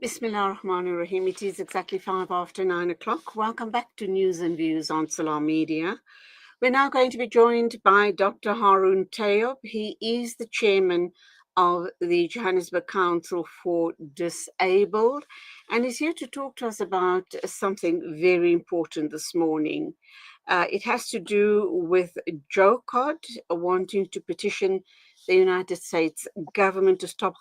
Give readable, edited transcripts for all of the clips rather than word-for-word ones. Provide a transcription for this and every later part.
Bismillah ar-Rahman ar-Rahim. It is exactly 5 after 9 o'clock. Welcome back to News and Views on Salam Media. We're now going to be joined by Dr. Haroon Tayob. He is the chairman of the Johannesburg Council for Disabled, and he's here to talk to us about something very important this morning. It has to do with JOCOD wanting to petition the United States government to stop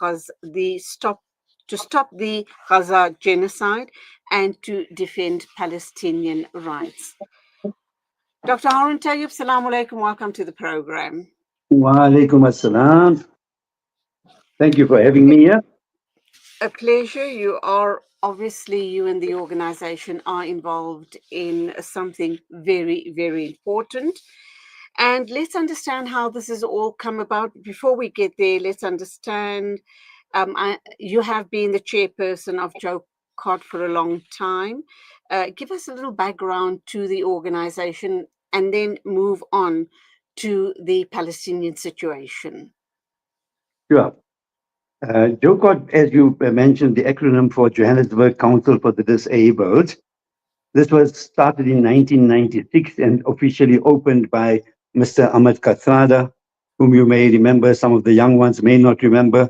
the Gaza Genocide and to defend Palestinian rights. Dr. Haroon Tayob, Assalamu alaikum. Welcome to the program. Wa alaikum assalam. Thank you for having me here. A pleasure. You and the organization are involved in something very, very important. And let's understand how this has all come about. Before we get there, let's understand. You have been the chairperson of JOCOD for a long time. Give us a little background to the organization and then move on to the Palestinian situation. Sure. JOCOD, as you mentioned, the acronym for Johannesburg Council for the Disabled. This was started in 1996 and officially opened by Mr. Ahmed Kathrada, whom you may remember, some of the young ones may not remember,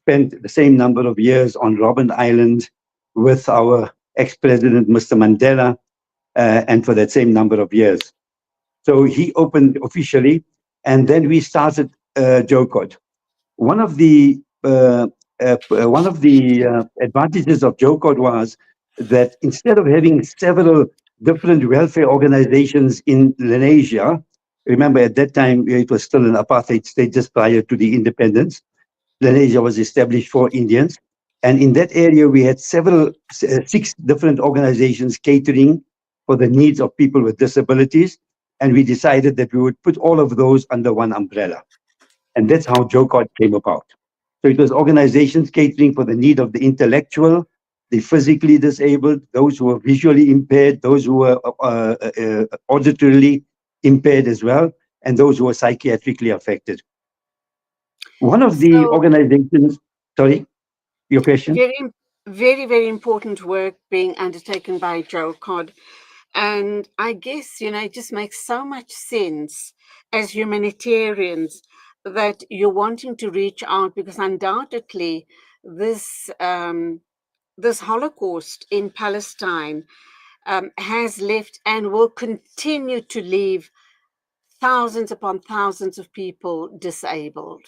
spent the same number of years on Robben Island with our ex-president, Mr. Mandela, and for that same number of years. So he opened officially, and then we started JOCOD. One of the advantages of JOCOD was that instead of having several different welfare organizations in Lenasia, remember at that time it was still an apartheid state just prior to the independence. Lenasia was established for Indians, and in that area we had six different organizations catering for the needs of people with disabilities, and we decided that we would put all of those under one umbrella. And that's how JOCOD came about. So it was organizations catering for the need of the intellectual, the physically disabled, those who were visually impaired, those who were auditorily impaired as well, and those who were psychiatrically affected. One of the organizations, sorry, your question? Very, very important work being undertaken by JOCOD. And I guess, it just makes so much sense as humanitarians that you're wanting to reach out, because undoubtedly this Holocaust in Palestine has left and will continue to leave thousands upon thousands of people disabled.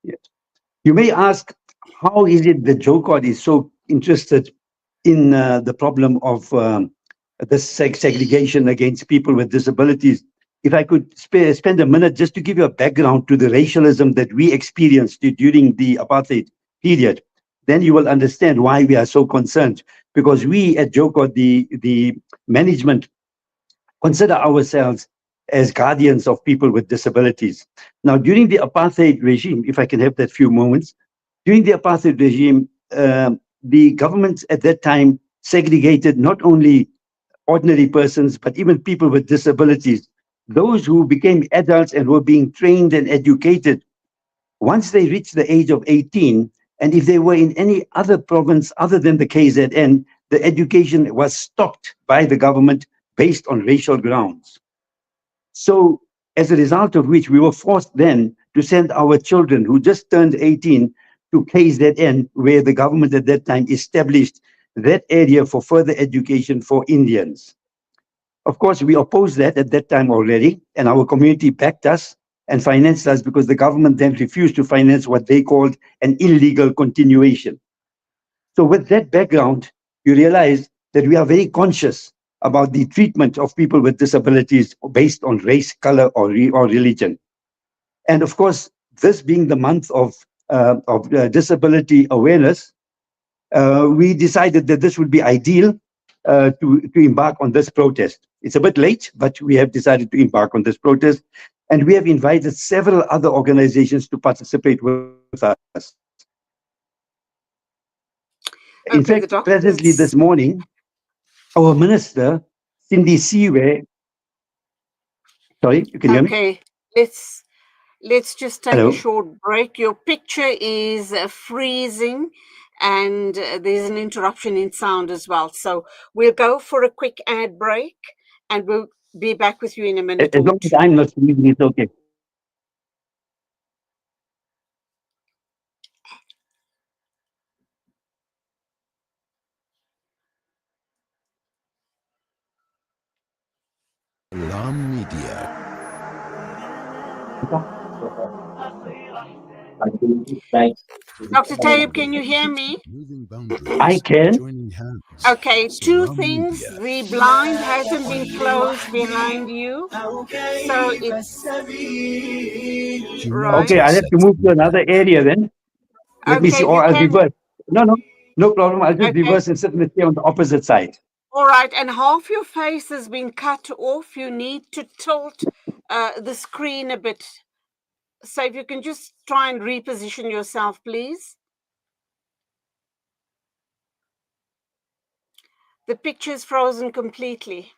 Yes. You may ask, how is it that JOCOD is so interested in the problem of the segregation against people with disabilities? If I could spend a minute just to give you a background to the racialism that we experienced during the apartheid period, then you will understand why we are so concerned. Because we at JOCOD, the management, consider ourselves as guardians of people with disabilities. Now, during the apartheid regime, if I can have that few moments, during the apartheid regime, the government at that time segregated not only ordinary persons, but even people with disabilities. Those who became adults and were being trained and educated, once they reached the age of 18, and if they were in any other province other than the KZN, the education was stopped by the government based on racial grounds. So as a result of which, we were forced then to send our children who just turned 18 to KZN, where the government at that time established that area for further education for Indians. Of course, we opposed that at that time already, and our community backed us and financed us, because the government then refused to finance what they called an illegal continuation. So with that background, you realize that we are very conscious about the treatment of people with disabilities based on race, color, or religion. And of course, this being the month of disability awareness, we decided that this would be ideal to embark on this protest. It's a bit late, but we have decided to embark on this protest, and we have invited several other organizations to participate with us. In fact, presently this morning, our minister, Cindy Siwe, sorry, you can hear me? Okay, let's just take a short break. Your picture is freezing, and there's an interruption in sound as well. So we'll go for a quick ad break, and we'll be back with you in a minute As or long as two. I'm not speaking, it's okay. Salam Media. Dr. Tayob, can you hear me? Moving boundaries. I can. Joining hands. Okay, two Salam things. Media. The blind hasn't been closed behind you, so it's right. Okay, I'll have to move to another area then. Let me see, Okay, or you I'll can. reverse. No problem. I'll just Okay. reverse and sit in the chair on the opposite side. All right, and half your face has been cut off. You need to tilt the screen a bit. So if you can just try and reposition yourself, please. The picture's frozen completely.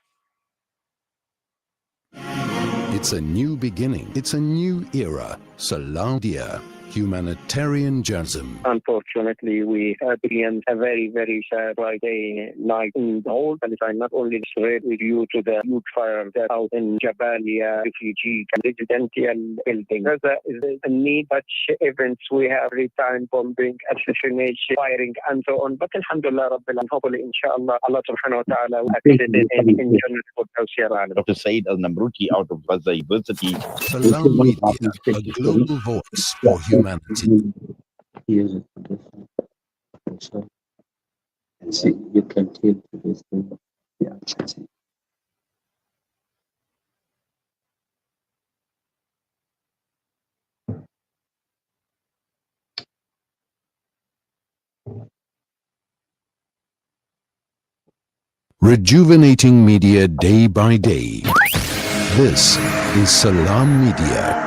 It's a new beginning. It's a new era. Salam Media. Humanitarian journalism. Unfortunately, we experienced a very, very sad Friday night in the whole Palestine, not only straight due to the huge fire that out in Jabalia refugee residential building. There is a need such events. We have every time bombing, assassination, firing, and so on. But Alhamdulillah, Rabbil Alamin, hopefully, inshallah, Allah subhanahu wa ta'ala will accept it in Jannah al-Firdaus. Dr. Said Al-Namruti out of Gaza University. Salam Media, a global voice for humanity. Here's it. And see, you can take this thing. Yeah, see. Rejuvenating media day by day. This is Salam Media.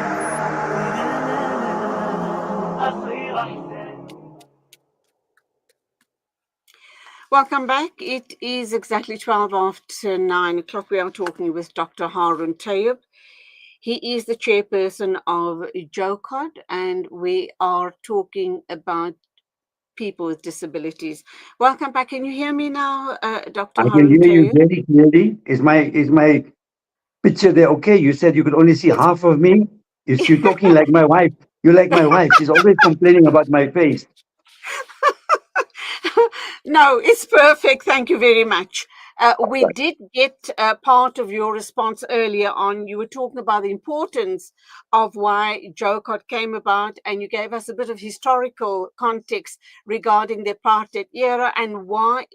Welcome back. It is exactly 12 after 9 o'clock. We are talking with Dr. Haroon Tayob. He is the chairperson of JOCOD, and we are talking about people with disabilities. Welcome back. Can you hear me now, Dr. I can Haroon hear you Tayob? very clearly. Is my picture there okay? You said you could only see half of me. Is you talking like my wife? You're like my wife. She's always complaining about my face. No, it's perfect. Thank you very much. We did get part of your response earlier on. You were talking about the importance of why JOCOD came about, and you gave us a bit of historical context regarding the apartheid era and why.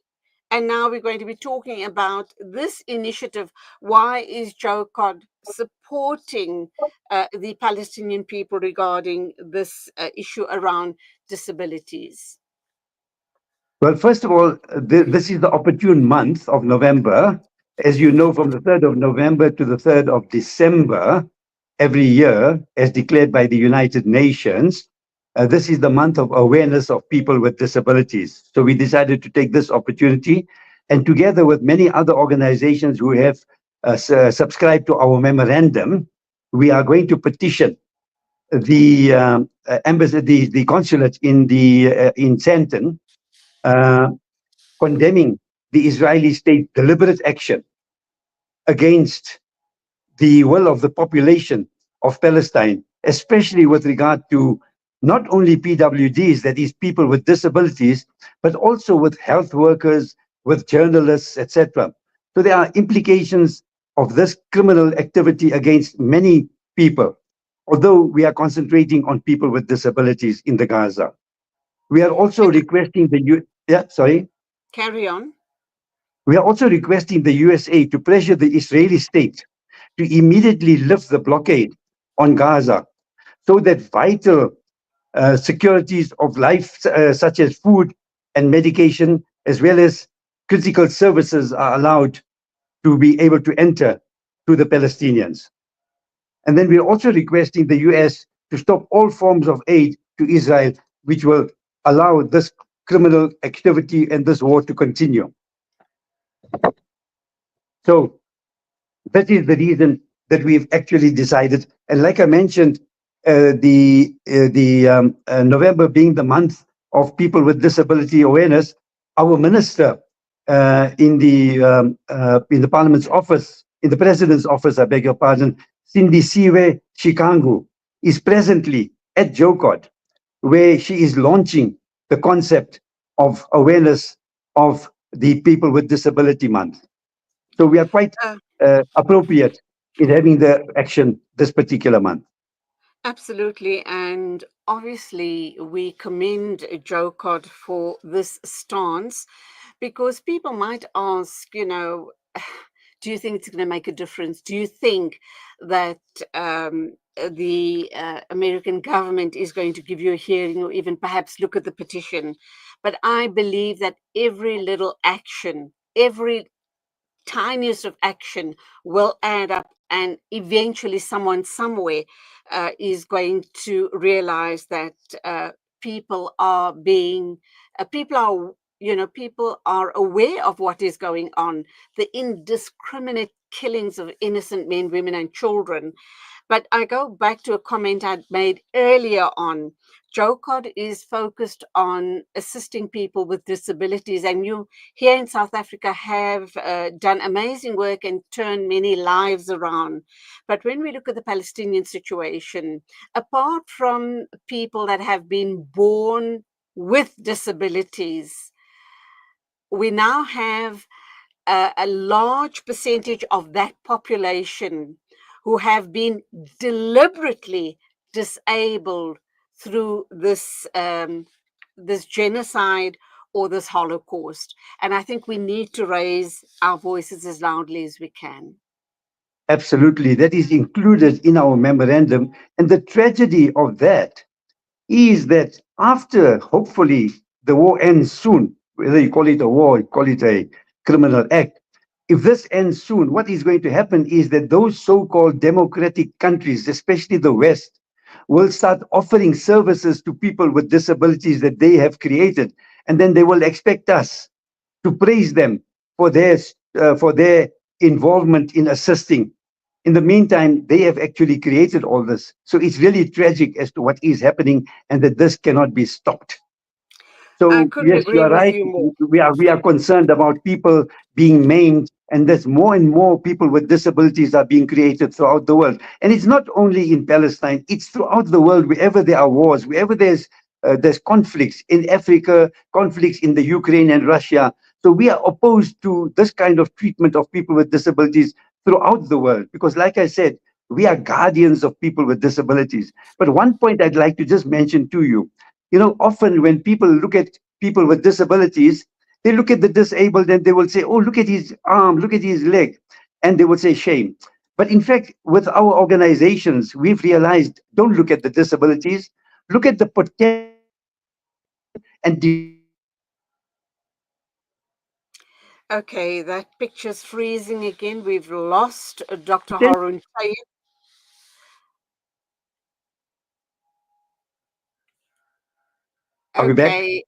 And now we're going to be talking about this initiative. Why is JOCOD supporting the Palestinian people regarding this issue around disabilities? Well, first of all, this is the opportune month of November. As you know, from the 3rd of November to the 3rd of December every year, as declared by the United Nations, this is the month of awareness of people with disabilities. So we decided to take this opportunity, and together with many other organizations who have subscribed to our memorandum, we are going to petition the embassy, the consulate in Sandton, condemning the Israeli state deliberate action against the will of the population of Palestine, especially with regard to not only PWDs, that is people with disabilities, but also with health workers, with journalists, etc. So there are implications of this criminal activity against many people, although we are concentrating on people with disabilities in the Gaza. We are also requesting Carry on. We are also requesting the USA to pressure the Israeli state to immediately lift the blockade on Gaza so that vital securities of life, such as food and medication, as well as critical services, are allowed to be able to enter to the Palestinians. And then we're also requesting the US to stop all forms of aid to Israel, which will allow this criminal activity and this war to continue. So that is the reason that we've actually decided. And like I mentioned, November being the month of people with disability awareness, our minister in the Parliament's office, in the President's office, I beg your pardon, Cindy Siwe Shikangu, is presently at JOCOD, where she is launching the concept of awareness of the People with Disability Month. So we are quite appropriate in having the action this particular month. Absolutely. And obviously, we commend JOCOD for this stance, because people might ask, do you think it's going to make a difference? Do you think that the American government is going to give you a hearing, or even perhaps look at the petition? But I believe that every little action, every tiniest of action will add up, and eventually someone somewhere is going to realize that people are aware of what is going on, the indiscriminate killings of innocent men, women, and children. But I go back to a comment I'd made earlier on. JOCOD is focused on assisting people with disabilities, and you here in South Africa have done amazing work and turned many lives around. But when we look at the Palestinian situation, apart from people that have been born with disabilities, we now have a large percentage of that population who have been deliberately disabled through this genocide or this Holocaust. And I think we need to raise our voices as loudly as we can. Absolutely. That is included in our memorandum. And the tragedy of that is that after, hopefully, the war ends soon, whether you call it a war, you call it a criminal act, if this ends soon, what is going to happen is that those so-called democratic countries, especially the West, will start offering services to people with disabilities that they have created. And then they will expect us to praise them for their involvement in assisting. In the meantime, they have actually created all this. So it's really tragic as to what is happening, and that this cannot be stopped. So yes, you are right. We are concerned about people being maimed, and there's more and more people with disabilities are being created throughout the world. And it's not only in Palestine; it's throughout the world. Wherever there are wars, wherever there's conflicts in Africa, conflicts in the Ukraine and Russia. So we are opposed to this kind of treatment of people with disabilities throughout the world, because, like I said, we are guardians of people with disabilities. But one point I'd like to just mention to you. Often when people look at people with disabilities, they look at the disabled and they will say, oh, look at his arm, look at his leg. And they will say shame. But in fact, with our organizations, we've realized, don't look at the disabilities, look at the potential and Okay, that picture's freezing again. We've lost Dr. Haroon. Are we back? Okay.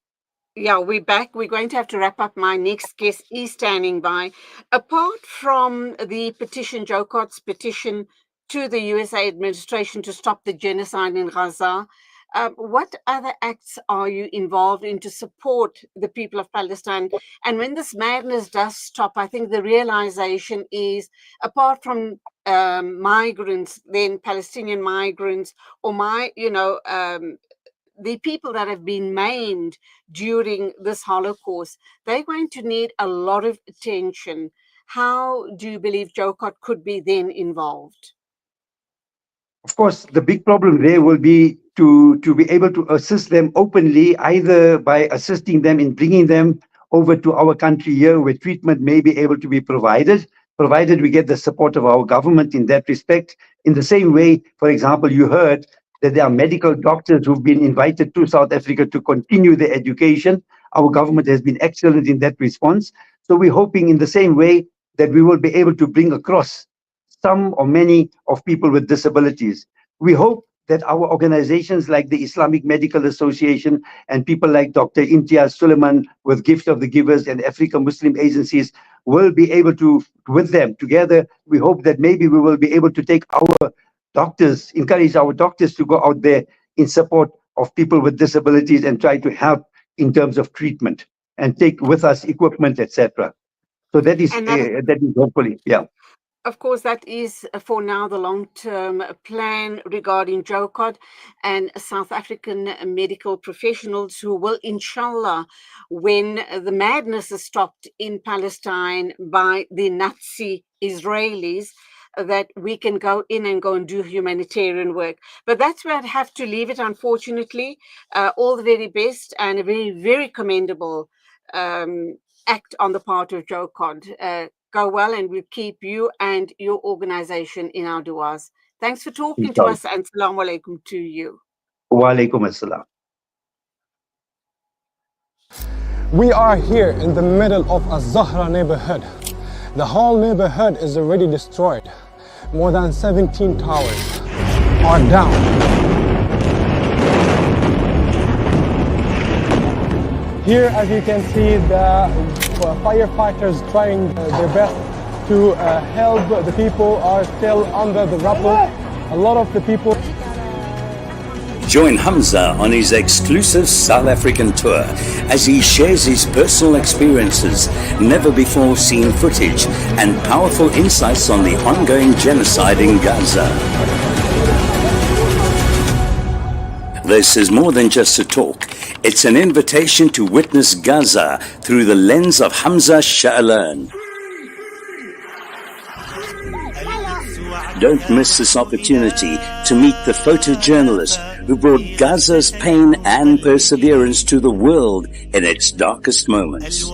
Yeah, we're back. We're going to have to wrap up. My next guest is standing by. Apart from the petition, JOCOD's petition to the USA administration to stop the genocide in Gaza, what other acts are you involved in to support the people of Palestine? And when this madness does stop, I think the realization is, apart from migrants, then Palestinian migrants, or the people that have been maimed during this Holocaust, they're going to need a lot of attention. How do you believe JOCOD could be then involved? Of course, the big problem there will be to be able to assist them openly, either by assisting them in bringing them over to our country here, where treatment may be able to be provided we get the support of our government in that respect. In the same way, for example, you heard that there are medical doctors who've been invited to South Africa to continue their education. Our government has been excellent in that response. So we're hoping in the same way that we will be able to bring across some or many of people with disabilities. We hope that our organizations like the Islamic Medical Association and people like Dr. Imtiaz Suleiman with Gift of the Givers and African Muslim agencies will be able to, with them together, we hope that maybe we will be able to take our doctors, encourage our doctors to go out there in support of people with disabilities and try to help in terms of treatment and take with us equipment, etc. So that is hopefully, yeah. Of course, that is for now the long-term plan regarding JOCOD and South African medical professionals who will, inshallah, when the madness is stopped in Palestine by the Nazi Israelis, that we can go in and go and do humanitarian work. But that's where I'd have to leave it, unfortunately. All the very best and a very, very commendable act on the part of JOCOD. Go well, and we'll keep you and your organization in our du'as. Thanks for talking to us, and salaam alaikum to you. Wa alaikum assalam. We are here in the middle of a Zahra neighborhood. The whole neighborhood is already destroyed. More than 17 towers are down. Here, as you can see, the firefighters trying their best to help. The people are still under the rubble. A lot of the people. Join Hamza on his exclusive South African tour as he shares his personal experiences, never before seen footage, and powerful insights on the ongoing genocide in Gaza. This is more than just a talk. It's an invitation to witness Gaza through the lens of Hamza Sha'alan. Don't miss this opportunity to meet the photojournalist who brought Gaza's pain and perseverance to the world in its darkest moments.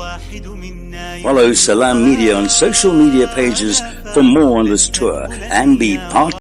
Follow Salam Media on social media pages for more on this tour and be part